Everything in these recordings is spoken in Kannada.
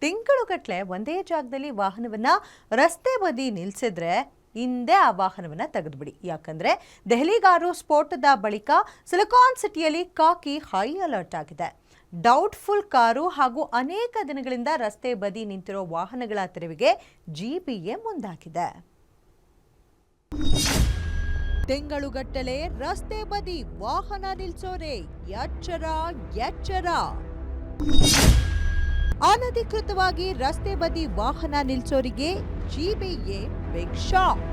ತಿಂಗಳುಗಟ್ಟಲೆ ಒಂದೇ ಜಾಗದಲ್ಲಿ ವಾಹನವನ್ನ ರಸ್ತೆ ಬದಿ ನಿಲ್ಲಿಸಿದ್ರೆ ಹಿಂದೆ ಆ ವಾಹನವನ್ನ ತೆಗೆದುಬಿಡಿ. ಯಾಕಂದ್ರೆ ದೆಹಲಿಗಾರು ಸ್ಫೋಟದ ಬಳಿಕ ಸಿಲಿಕಾನ್ ಸಿಟಿಯಲ್ಲಿ ಕಾಕಿ ಹೈ ಅಲರ್ಟ್ ಆಗಿದೆ. ಡೌಟ್ಫುಲ್ ಕಾರು ಹಾಗೂ ಅನೇಕ ದಿನಗಳಿಂದ ರಸ್ತೆ ಬದಿ ನಿಂತಿರೋ ವಾಹನಗಳ ತೆರವಿಗೆ ಜಿಬಿಎ ಮುಂದಾಗಿದೆ. ತಿಂಗಳುಗಟ್ಟಲೆ ರಸ್ತೆ ಬದಿ ವಾಹನ ನಿಲ್ಸೋರೆ ಎಚ್ಚರ ಎಚ್ಚರ. ಅನಧಿಕೃತವಾಗಿ ರಸ್ತೆ ಬದಿ ವಾಹನ ನಿಲ್ಸೋರಿಗೆ ಜಿಬಿಎ ಬಿಗ್ ಶಾಕ್.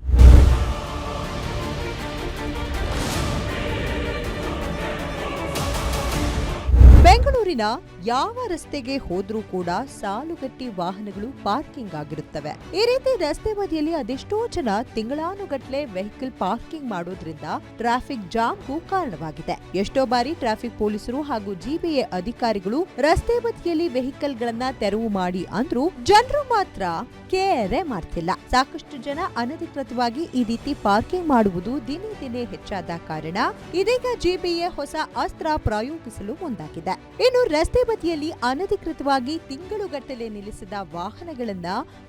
ಬೆಂಗಳೂರಿನ ಯಾವ ರಸ್ತೆಗೆ ಹೋದ್ರೂ ಕೂಡ ಸಾಲುಗಟ್ಟಿ ವಾಹನಗಳು ಪಾರ್ಕಿಂಗ್ ಆಗಿರುತ್ತವೆ. ಈ ರೀತಿ ರಸ್ತೆ ಬದಿಯಲ್ಲಿ ಅದೆಷ್ಟೋ ಜನ ತಿಂಗಳಾನುಗಟ್ಲೆ ವೆಹಿಕಲ್ ಪಾರ್ಕಿಂಗ್ ಮಾಡೋದ್ರಿಂದ ಟ್ರಾಫಿಕ್ ಜಾಮ್ಗೂ ಕಾರಣವಾಗಿದೆ. ಎಷ್ಟೋ ಬಾರಿ ಟ್ರಾಫಿಕ್ ಪೊಲೀಸರು ಹಾಗೂ ಜಿಬಿಎ ಅಧಿಕಾರಿಗಳು ರಸ್ತೆ ಬದಿಯಲ್ಲಿ ವೆಹಿಕಲ್ ಗಳನ್ನ ತೆರವು ಮಾಡಿ ಅಂದ್ರೂ ಜನರು ಮಾತ್ರ ಕೇರೆ ಮಾಡ್ತಿಲ್ಲ. ಸಾಕಷ್ಟು ಜನ ಅನಧಿಕೃತವಾಗಿ ಈ ರೀತಿ ಪಾರ್ಕಿಂಗ್ ಮಾಡುವುದು ದಿನೇ ದಿನೇ ಹೆಚ್ಚಾದ ಕಾರಣ ಇದೀಗ ಜಿಬಿಎ ಹೊಸ ಅಸ್ತ್ರ ಪ್ರಯೋಗಿಸಲು ಮುಂದಾಗಿದೆ. ಇನ್ನು ರಸ್ತೆ ಬದಿಯಲ್ಲಿ ಅನಧಿಕೃತವಾಗಿ ತಿಂಗಳುಗಟ್ಟಲೆ ನಿಲ್ಲಿಸಿದ ವಾಹನಗಳನ್ನ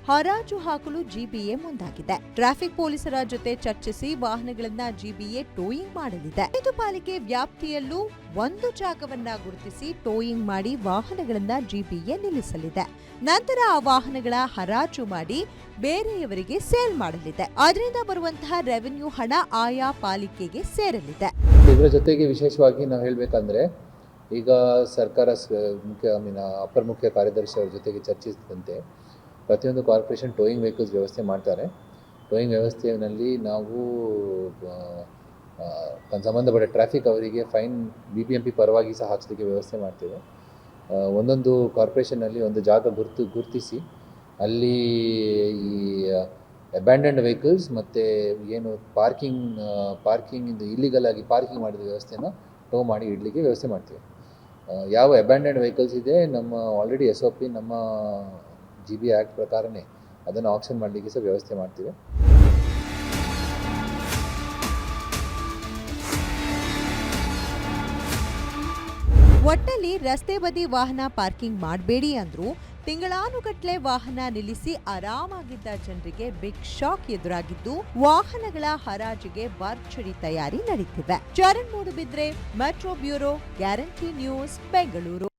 ಹರಾಜು ಹಾಕಲು ಜಿಬಿಎ ಮುಂದಾಗಿದೆ. ಟ್ರಾಫಿಕ್ ಪೊಲೀಸರ ಜೊತೆ ಚರ್ಚಿಸಿ ವಾಹನಗಳನ್ನ ಜಿಬಿಎ ಟೋಯಿಂಗ್ ಮಾಡಲಿದೆ. ಇದು ಪಾಲಿಕೆ ವ್ಯಾಪ್ತಿಯಲ್ಲೂ ಒಂದು ಜಾಗವನ್ನ ಗುರುತಿಸಿ ಟೋಯಿಂಗ್ ಮಾಡಿ ವಾಹನಗಳನ್ನ ಜಿಬಿಎ ನಿಲ್ಲಿಸಲಿದೆ. ನಂತರ ಆ ವಾಹನಗಳ ಹರಾಜು ಮಾಡಿ ಬೇರೆಯವರಿಗೆ ಸೇಲ್ ಮಾಡಲಿದೆ. ಅದರಿಂದ ಬರುವಂತಹ ರೆವೆನ್ಯೂ ಹಣ ಆಯಾ ಪಾಲಿಕೆಗೆ ಸೇರಲಿದೆ. ಇದರ ಜೊತೆಗೆ ವಿಶೇಷವಾಗಿ ನಾವು ಹೇಳಬೇಕಂದ್ರೆ ಈಗ ಸರ್ಕಾರ ಅಪರ ಮುಖ್ಯ ಕಾರ್ಯದರ್ಶಿ ಅವರ ಜೊತೆಗೆ ಚರ್ಚಿಸಿದಂತೆ ಪ್ರತಿಯೊಂದು ಕಾರ್ಪೊರೇಷನ್ ಟೋಯಿಂಗ್ ವೆಹಿಕಲ್ಸ್ ವ್ಯವಸ್ಥೆ ಮಾಡ್ತಾರೆ. ಟೋಯಿಂಗ್ ವ್ಯವಸ್ಥೆಯಲ್ಲಿ ನಾವು ಸಂಬಂಧಪಟ್ಟ ಟ್ರಾಫಿಕ್ ಅವರಿಗೆ ಫೈನ್ BBMP ಪರವಾಗಿ ಸಹ ಹಾಕ್ಸೋದಕ್ಕೆ ವ್ಯವಸ್ಥೆ ಮಾಡ್ತೇವೆ. ಒಂದೊಂದು ಕಾರ್ಪೊರೇಷನಲ್ಲಿ ಒಂದು ಜಾಗ ಗುರುತಿಸಿ ಅಲ್ಲಿ ಈ ಅಬ್ಯಾಂಡನ್ಡ್ ವೆಹಿಕಲ್ಸ್ ಮತ್ತು ಏನು ಪಾರ್ಕಿಂಗ್ ಇಲ್ಲಿಗಲ್ ಆಗಿ ಪಾರ್ಕಿಂಗ್ ಮಾಡಿದ ವ್ಯವಸ್ಥೆನ ಟೋ ಮಾಡಿ ಇಡಲಿಕ್ಕೆ ವ್ಯವಸ್ಥೆ ಮಾಡ್ತೀವಿ. ಯಾವ ಅಬ್ಯಾಂಡನ್ಡ್ ವೆಹಿಕಲ್ಸ್ ಇದೆ ನಮ್ಮ ಆಲ್ರೆಡಿ SOP ನಮ್ಮ GB ಆ್ಯಕ್ಟ್ ಪ್ರಕಾರನೇ ಅದನ್ನು ಆಕ್ಷನ್ ಮಾಡಲಿಕ್ಕೆ ಸಹ ವ್ಯವಸ್ಥೆ ಮಾಡ್ತೀವಿ. ಒಟ್ಟಲ್ಲಿ ರಸ್ತೆ ಬದಿ ವಾಹನ ಪಾರ್ಕಿಂಗ್ ಮಾಡಬೇಡಿ ಅಂದ್ರೂ ತಿಂಗಳಾನುಗಟ್ಲೆ ವಾಹನ ನಿಲ್ಲಿಸಿ ಆರಾಮಾಗಿದ್ದ ಜನರಿಗೆ ಬಿಗ್ ಶಾಕ್ ಎದುರಾಗಿದ್ದು ವಾಹನಗಳ ಹರಾಜಿಗೆ ಭರ್ಜರಿ ತಯಾರಿ ನಡೆಯುತ್ತಿವೆ. Charan Moodbidri, metro bureau, guarantee news, Bengaluru.